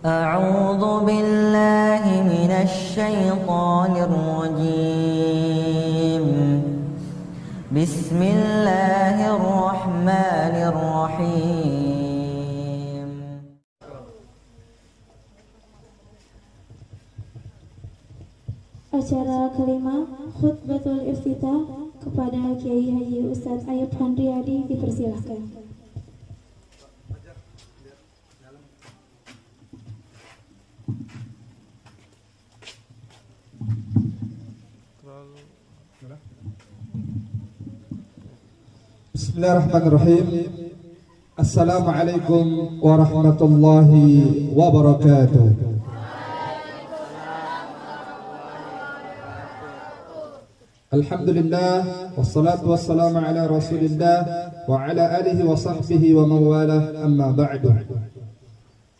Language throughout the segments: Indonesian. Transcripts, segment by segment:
أعوذ بالله من الشيطان الرجيم. بسم الله الرحمن الرحيم. Acara kelima, khutbatul iftitah kepada Kiai Haji Ustadz Ayub Handriadi dipersilahkan. Bismillahirrahmanirrahim. Assalamualaikum warahmatullahi wabarakatuh. Alhamdulillah, wassalatu wassalamu ala rasulillah wa ala alihi wa sahbihi wa mawalah, amma ba'du.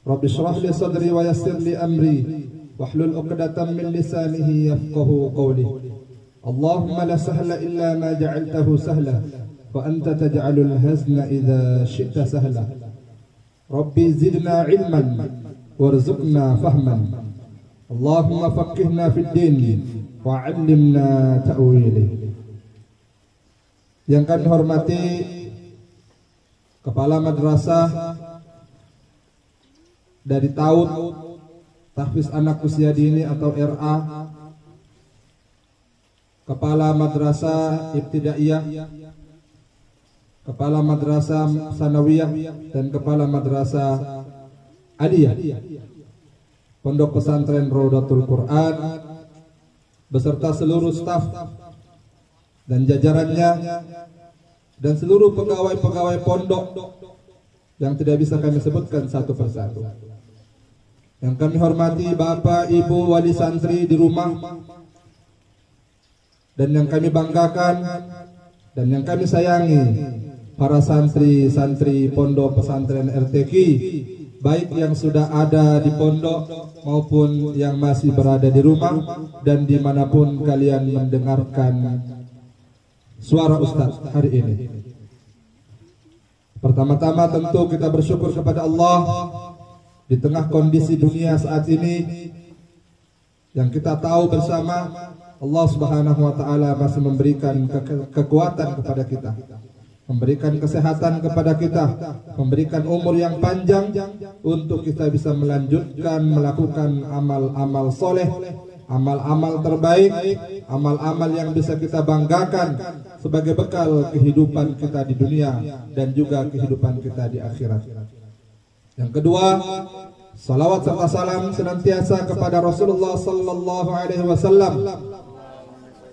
Rabbi shrah li sadri wa yassir li amri wahlul 'uqdatam min lisanihi yafqahu qawli. Allahumma la sahla illa ma ja'altahu sahla wa anta taj'alul hazna idza syi'ta sahla. Rabbi zidna ilman warzuqna fahman. Allahumma faqihna fid din wa 'allimna ta'wili. Yang kami hormati Kepala Madrasah dari Taud Tahfiz Anak Usia Dini atau RA, Kepala Madrasah Ibtidaiyah, Kepala Madrasah Sanawiyah, dan Kepala Madrasah Aliyah Pondok Pesantren Raudatul Quran beserta seluruh staf dan jajarannya dan seluruh pegawai-pegawai pondok yang tidak bisa kami sebutkan satu persatu. Yang kami hormati Bapak Ibu wali santri di rumah, dan yang kami banggakan dan yang kami sayangi para santri-santri pondok pesantren RTQ, baik yang sudah ada di pondok maupun yang masih berada di rumah dan dimanapun kalian mendengarkan suara Ustaz hari ini. Pertama-tama tentu kita bersyukur kepada Allah di tengah kondisi dunia saat ini yang kita tahu bersama, Allah Subhanahu wa taala masih memberikan kekuatan kepada kita, memberikan kesehatan kepada kita, memberikan umur yang panjang untuk kita bisa melanjutkan melakukan amal-amal soleh, amal-amal terbaik, amal-amal yang bisa kita banggakan sebagai bekal kehidupan kita di dunia dan juga kehidupan kita di akhirat. Yang kedua, salawat serta salam senantiasa kepada Rasulullah sallallahu alaihi wasallam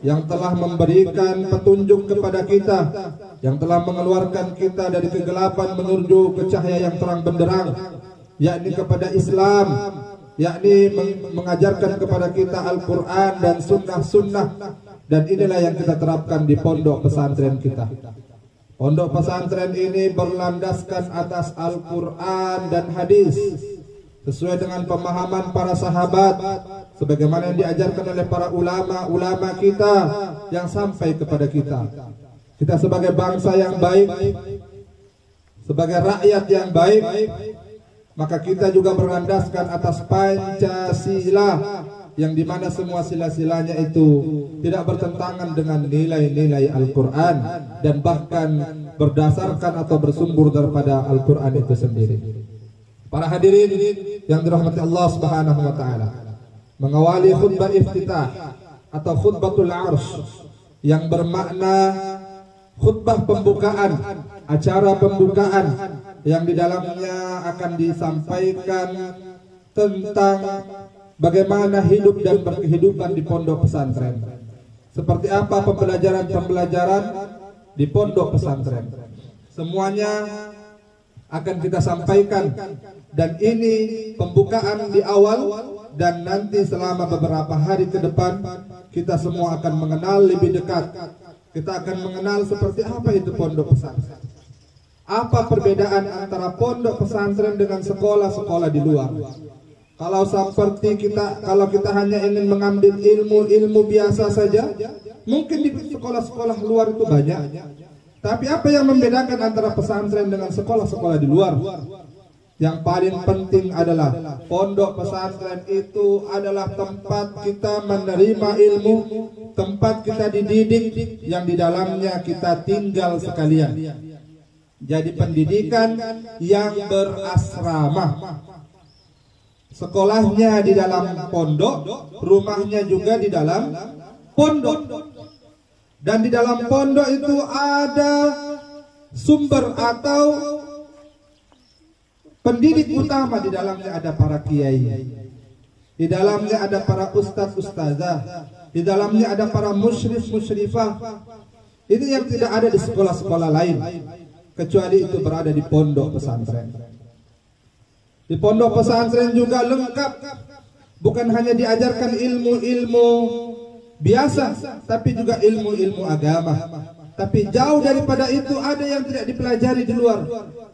yang telah memberikan petunjuk kepada kita, yang telah mengeluarkan kita dari kegelapan menuju ke cahaya yang terang benderang, yakni kepada Islam, yakni mengajarkan kepada kita Al-Quran dan sunnah-sunnah, dan inilah yang kita terapkan di pondok pesantren kita. Pondok pesantren ini berlandaskan atas Al-Quran dan hadis sesuai dengan pemahaman para sahabat, sebagaimana yang diajarkan oleh para ulama-ulama kita yang sampai kepada kita. Kita sebagai bangsa yang baik, sebagai rakyat yang baik, maka kita juga berlandaskan atas Pancasila, yang dimana semua sila-silanya itu tidak bertentangan dengan nilai-nilai Al-Quran dan bahkan berdasarkan atau bersumber daripada Al-Quran itu sendiri. Para hadirin yang dirahmati Allah Subhanahu wa taala, mengawali khutbah iftitah atau khutbatul arsh yang bermakna khutbah pembukaan, acara pembukaan yang di dalamnya akan disampaikan tentang bagaimana hidup dan berkehidupan di pondok pesantren. Seperti apa pembelajaran-pembelajaran di pondok pesantren. Semuanya akan kita sampaikan, dan ini pembukaan di awal, dan nanti selama beberapa hari ke depan kita semua akan mengenal lebih dekat. Kita akan mengenal seperti apa itu pondok pesantren. Apa perbedaan antara pondok pesantren dengan sekolah-sekolah di luar. Kalau kita hanya ingin mengambil ilmu biasa saja, mungkin di sekolah-sekolah luar itu banyak. Tapi apa yang membedakan antara pesantren dengan sekolah-sekolah di luar? Yang paling penting adalah pondok pesantren itu adalah tempat kita menerima ilmu, tempat kita dididik, yang di dalamnya kita tinggal sekalian. Jadi pendidikan yang berasrama. Sekolahnya di dalam pondok, rumahnya juga di dalam pondok. Dan di dalam pondok itu ada sumber atau pendidik utama. Di dalamnya ada para kiai, di dalamnya ada para ustadz ustazah, di dalamnya ada para musyrif musyrifah. Ini yang tidak ada di sekolah-sekolah lain, kecuali itu berada di pondok pesantren. Di pondok pesantren juga lengkap, bukan hanya diajarkan ilmu-ilmu biasa, tapi juga ilmu-ilmu agama. Tapi jauh daripada itu ada yang tidak dipelajari di luar,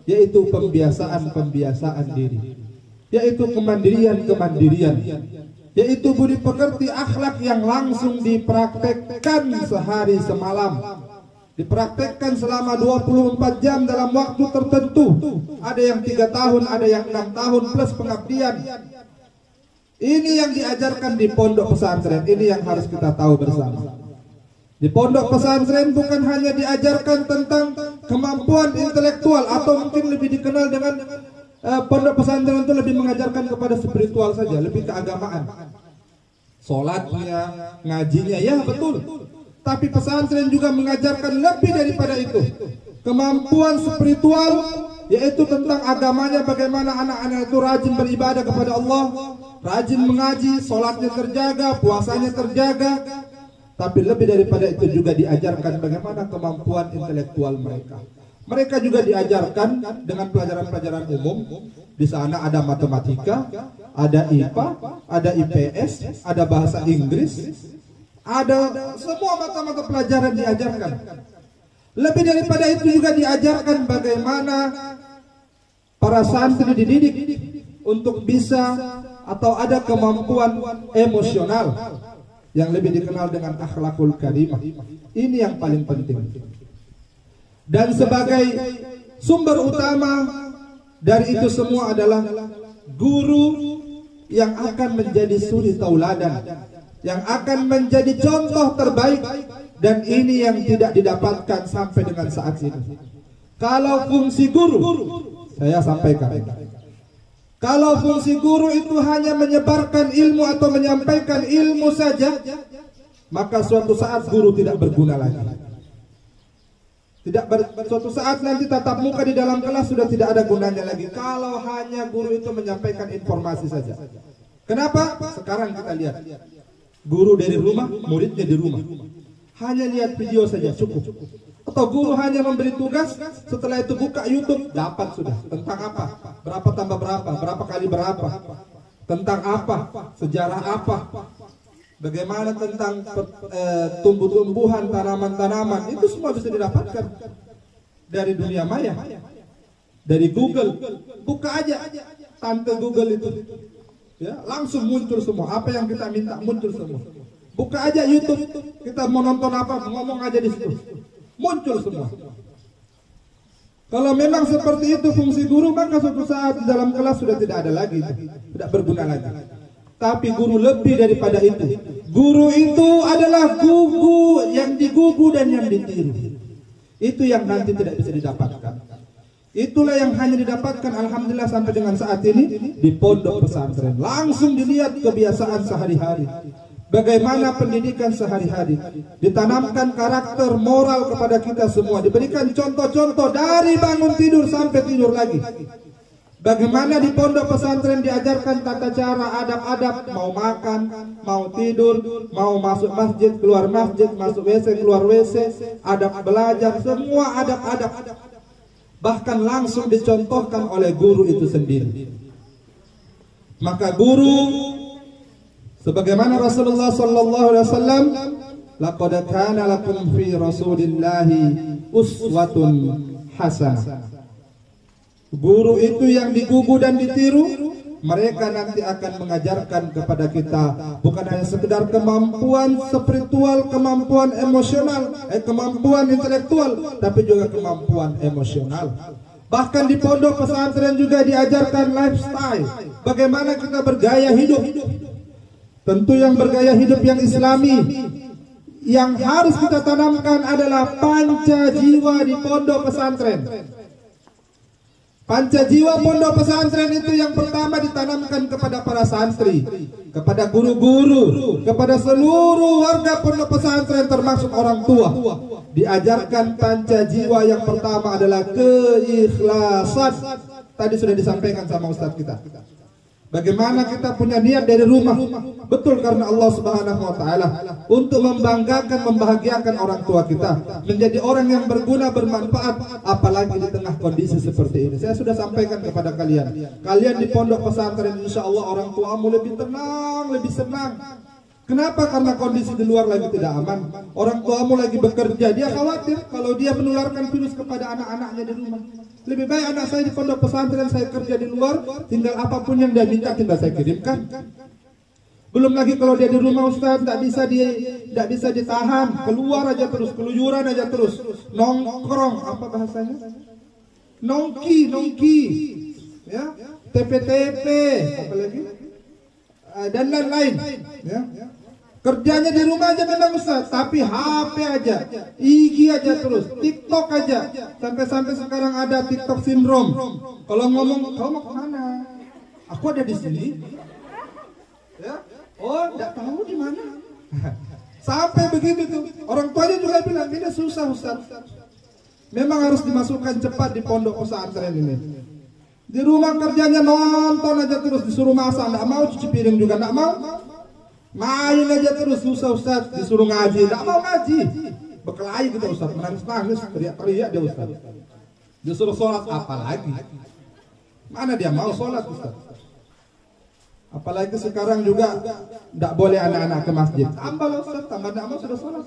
yaitu pembiasaan diri, yaitu kemandirian, yaitu budi pekerti, akhlak yang langsung dipraktekkan sehari semalam, dipraktekkan selama 24 jam dalam waktu tertentu. Ada yang 3 tahun, ada yang 6 tahun plus pengabdian. Ini yang diajarkan di pondok pesantren. Ini yang harus kita tahu bersama. Di pondok pesantren bukan hanya diajarkan tentang kemampuan intelektual, atau mungkin lebih dikenal dengan pondok pesantren itu lebih mengajarkan kepada spiritual saja, lebih keagamaan. Sholatnya, ngajinya, ya betul. Tapi pesantren juga mengajarkan lebih daripada itu. Kemampuan spiritual, yaitu tentang agamanya, bagaimana anak-anak itu rajin beribadah kepada Allah, rajin mengaji, sholatnya terjaga, puasanya terjaga. Tapi lebih daripada itu juga diajarkan bagaimana kemampuan intelektual mereka. Mereka juga diajarkan dengan pelajaran-pelajaran umum. Di sana ada matematika, ada IPA, ada IPS, ada bahasa Inggris, ada semua mata-mata pelajaran diajarkan. Lebih daripada itu juga diajarkan bagaimana para santri dididik untuk bisa atau ada kemampuan emosional, yang lebih dikenal dengan akhlakul karimah. Ini yang paling penting. Dan sebagai sumber utama dari itu semua adalah guru yang akan menjadi suri tauladan, yang akan menjadi contoh terbaik. Dan ini yang tidak didapatkan sampai dengan saat ini. Kalau fungsi guru, saya sampaikan, kalau fungsi guru itu hanya menyebarkan ilmu atau menyampaikan ilmu saja, maka suatu saat guru tidak berguna lagi. Suatu saat nanti tatap muka di dalam kelas sudah tidak ada gunanya lagi, kalau hanya guru itu menyampaikan informasi saja. Kenapa? Sekarang kita lihat, guru dari rumah, muridnya di rumah. Hanya lihat video saja cukup. Atau guru hanya memberi tugas, setelah itu buka YouTube, dapat sudah. Tentang apa? Berapa tambah berapa? Berapa kali berapa? Tentang apa? Sejarah apa? Bagaimana tentang tumbuh-tumbuhan, tanaman-tanaman. Itu semua bisa didapatkan dari dunia maya, dari Google. Buka aja tante Google itu, ya, langsung muncul semua. Apa yang kita minta muncul semua. Buka aja YouTube, kita mau nonton apa, ngomong aja di situ, muncul semua. Kalau memang seperti itu fungsi guru, maka suatu saat di dalam kelas sudah tidak ada lagi, tidak berguna lagi. Tapi guru lebih daripada itu. Guru itu adalah gugu, yang digugu dan yang ditiru. Itu yang nanti tidak bisa didapatkan. Itulah yang hanya didapatkan, alhamdulillah, sampai dengan saat ini di pondok pesantren. Langsung dilihat kebiasaan sehari-hari. Bagaimana pendidikan sehari-hari, ditanamkan karakter moral kepada kita semua, diberikan contoh-contoh dari bangun tidur sampai tidur lagi. Bagaimana di pondok pesantren diajarkan tata cara, adab-adab, mau makan, mau tidur, mau masuk masjid, keluar masjid, masuk WC, keluar WC, adab belajar, semua adab-adab. Bahkan langsung dicontohkan oleh guru itu sendiri. Maka guru, sebagaimana Rasulullah sallallahu alaihi wasallam, laqad kana lakum fi Rasulillahi uswatun hasanah. Guru itu yang digugu dan ditiru, mereka nanti akan mengajarkan kepada kita bukan hanya sekedar kemampuan spiritual, kemampuan emosional, kemampuan intelektual, tapi juga kemampuan emosional. Bahkan di pondok pesantren juga diajarkan lifestyle, bagaimana kita bergaya hidup. Tentu yang bergaya hidup yang islami, yang harus kita tanamkan adalah panca jiwa di pondok pesantren. Panca jiwa pondok pesantren itu yang pertama ditanamkan kepada para santri, kepada guru-guru, kepada seluruh warga pondok pesantren termasuk orang tua. Diajarkan panca jiwa yang pertama adalah keikhlasan. Tadi sudah disampaikan sama Ustadz kita. Bagaimana kita punya niat dari rumah, betul karena Allah Subhanahu wa taala, untuk membanggakan, membahagiakan orang tua kita, menjadi orang yang berguna, bermanfaat, apalagi di tengah kondisi seperti ini. Saya sudah sampaikan kepada kalian, kalian di pondok pesantren insya Allah orang tuamu lebih tenang, lebih senang. Kenapa? Karena kondisi di luar lagi tidak aman. Orang tuamu lagi bekerja, dia khawatir kalau dia menularkan virus kepada anak-anaknya di rumah. Lebih baik anak saya di pondok pesantren, saya kerja di luar, tinggal apapun yang dia minta tinggal saya kirimkan. Belum lagi kalau dia di rumah Ustaz, tidak bisa ditahan, keluar aja terus, keluyuran aja terus, nongkrong, apa bahasanya? Nongki, ya, TP, apa lagi? Dan lain-lain, ya. Kerjanya di rumah aja memang Ustaz, tapi HP aja, IG aja terus, TikTok aja, sampai sekarang ada TikTok syndrome. Kalau ngomong, kamu mau kemana? Aku ada di sini. Ya, oh, nggak tahu di mana. Sampai begitu tuh, orang tuanya juga bilang ini susah Ustaz. Memang harus dimasukkan cepat di pondok pesantren ini. Di rumah kerjanya nonton aja terus, disuruh masak, nggak mau, cuci piring juga nggak mau. Main aja terus, susah Ustaz, disuruh ngaji, nggak mau ngaji. Berkelahi kita Ustaz, menangis-nangis, teriak-teriak dia Ustaz. Disuruh sholat, apalagi. Mana dia mau sholat Ustaz? Apalagi sekarang juga nggak boleh anak-anak ke masjid. Tambah Ustaz, tambah nggak mau sudah sholat.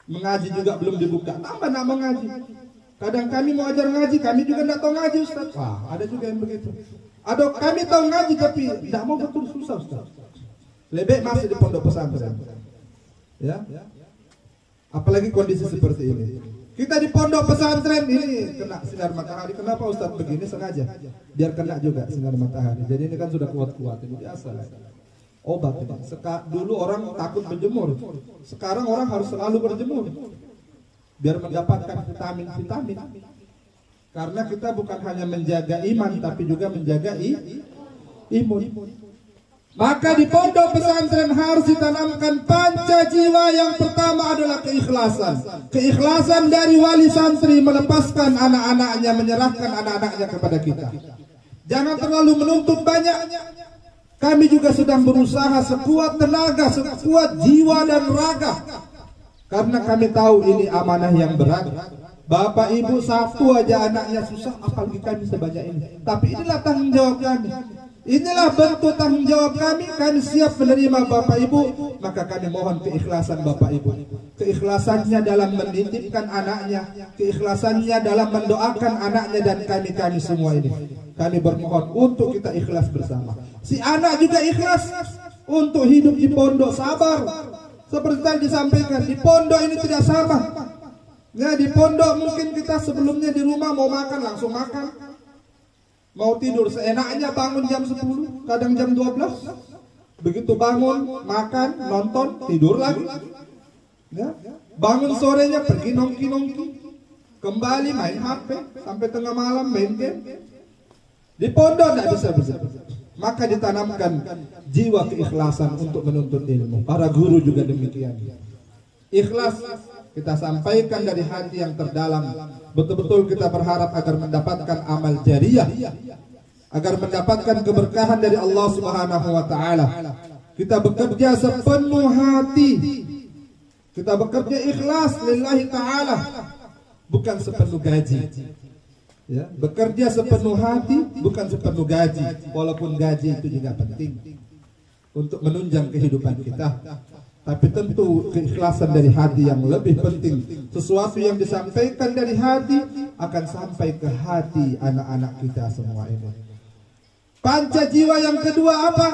Mengaji juga belum dibuka, tambah nggak mau ngaji. Kadang kami mau ajar ngaji, kami juga nggak tahu ngaji Ustaz. Wah, ada juga yang begitu. Ada kami tahu ngaji tapi nggak mau, betul susah Ustaz. Lebih masih di pondok pesantren, ya. Apalagi kondisi seperti ini. Kita di pondok pesantren ini kena sinar matahari. Kenapa Ustaz begini? Sengaja, biar kena juga sinar matahari. Jadi ini kan sudah kuat-kuat, ini biasa. Obat ini. Dulu orang takut berjemur, sekarang orang harus selalu berjemur, biar mendapatkan vitamin. Karena kita bukan hanya menjaga iman, tapi juga menjaga imun. Maka di pondok pesantren harus ditanamkan panca jiwa. Yang pertama adalah keikhlasan. Keikhlasan dari wali santri melepaskan anak-anaknya, menyerahkan anak-anaknya kepada kita. Jangan terlalu menuntut banyak. Kami juga sedang berusaha sekuat tenaga, sekuat jiwa dan raga. Karena kami tahu ini amanah yang berat. Bapak ibu satu aja anaknya susah, apalagi kami sebanyak ini. Tapi inilah tanggung jawab kami. Inilah bentuk tanggung jawab kami. Kami siap menerima Bapak Ibu. Maka kami mohon keikhlasan Bapak Ibu. Keikhlasannya dalam menitipkan anaknya, keikhlasannya dalam mendoakan anaknya dan kami semua ini. Kami bermohon untuk kita ikhlas bersama. Si anak juga ikhlas untuk hidup di pondok, sabar. Seperti tadi disampaikan, di pondok ini tidak sama. Ya, di pondok mungkin kita sebelumnya di rumah mau makan langsung makan. Mau tidur seenaknya, bangun jam 10, kadang jam 12. Begitu bangun, makan, nonton, tidur lagi. Ya. Bangun sorenya pergi nongki-nongki. Kembali main HP sampai tengah malam main game. Di pondok tidak bisa begitu. Maka ditanamkan jiwa keikhlasan untuk menuntut ilmu. Para guru juga demikian. Ikhlas kita sampaikan dari hati yang terdalam. Betul-betul kita berharap agar mendapatkan amal jariyah, agar mendapatkan keberkahan dari Allah Subhanahu wa taala. Kita bekerja sepenuh hati. Kita bekerja ikhlas lillahi taala, bukan sepenuh gaji. Ya, bekerja sepenuh hati, bukan sepenuh gaji. Walaupun gaji itu juga penting untuk menunjang kehidupan kita. Tapi tentu keikhlasan dari hati yang lebih penting. Sesuatu yang disampaikan dari hati akan sampai ke hati anak-anak kita semua ini. Panca jiwa yang kedua apa?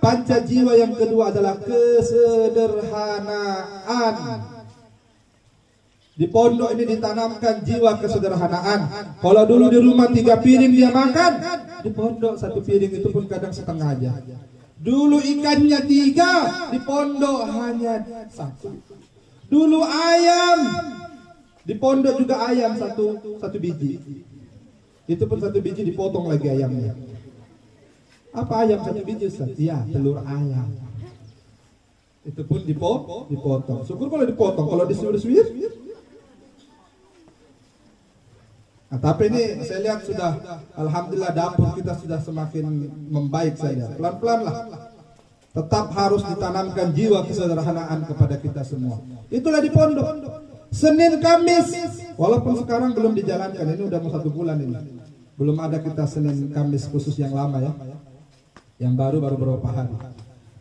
Panca jiwa yang kedua adalah kesederhanaan. Di pondok ini ditanamkan jiwa kesederhanaan. Kalau dulu di rumah 3 piring dia makan, di pondok 1 piring itu pun kadang setengah aja. Dulu ikannya 3, di pondok hanya 1. Dulu ayam, di pondok juga ayam satu biji. Itu pun 1 biji dipotong lagi ayamnya. Apa ayam 1 biji Ustaz? Iya, telur ayam. Itu pun dipotong. Syukur kalau dipotong, kalau disuir-suir. Nah, tapi ini saya lihat sudah, alhamdulillah dapur kita sudah semakin membaik saja. Pelan-pelan lah. Tetap harus ditanamkan jiwa kesederhanaan kepada kita semua. Itulah di pondok. Senin Kamis, walaupun sekarang belum dijalankan, ini udah mau 1 bulan ini. Belum ada kita Senin Kamis khusus yang lama ya. Yang baru beberapa hari.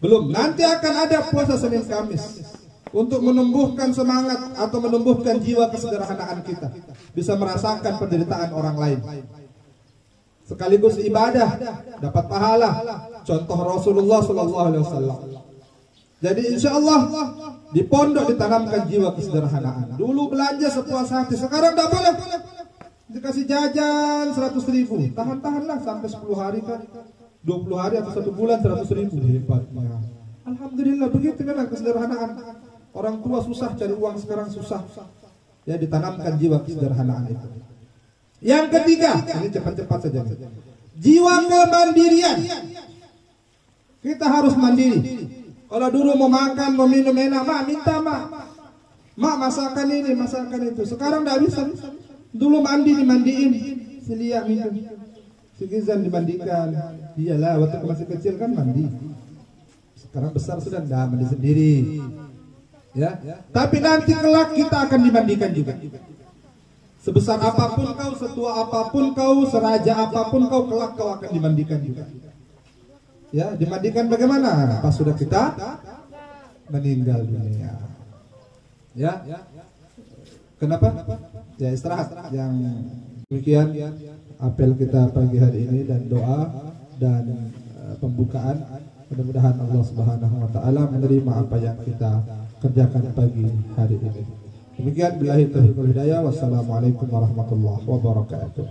Belum, nanti akan ada puasa Senin Kamis. Untuk menumbuhkan semangat atau menumbuhkan jiwa kesederhanaan kita, bisa merasakan penderitaan orang lain, sekaligus ibadah, dapat pahala. Contoh Rasulullah SAW. Jadi insya Allah di pondok ditanamkan jiwa kesederhanaan. Dulu belanja sepuas hati, sekarang tidak boleh. Dikasih jajan 100.000, tahan-tahanlah sampai 10 hari kan, 20 hari atau 1 bulan 100.000. Hebatnya. Alhamdulillah, begitu memang kesederhanaan. Orang tua susah cari uang, sekarang susah. Ya, ditanamkan jiwa kesederhanaan itu. Yang ketiga, ini cepat-cepat saja. Jiwa kemandirian. Kita harus mandiri. Kalau dulu mau makan, mau minum enak, mak minta mak. Mak masakan ini, masakan itu. Sekarang tidak bisa. Dulu mandi dimandiin, si Lia minum, si Gizan dimandikan. Iyalah, waktu masih kecil kan mandi. Sekarang besar sudah tidak mandi sendiri. Ya, tapi nanti kelak kita akan dimandikan juga. Sebesar apapun kau, setua apapun kau, seraja apapun kau, kelak kau akan dimandikan juga. Ya, dimandikan bagaimana? Pas sudah kita meninggal dunia. Ya, kenapa? Ya istirahat. Yang demikian apel kita pagi hari ini dan doa dan pembukaan. Mudah-mudahan Allah Subhanahu wa taala menerima apa yang kita kerjakan pagi hari ini. Demikian billahi taufiq wal hidayah. Wassalamualaikum warahmatullahi wabarakatuh.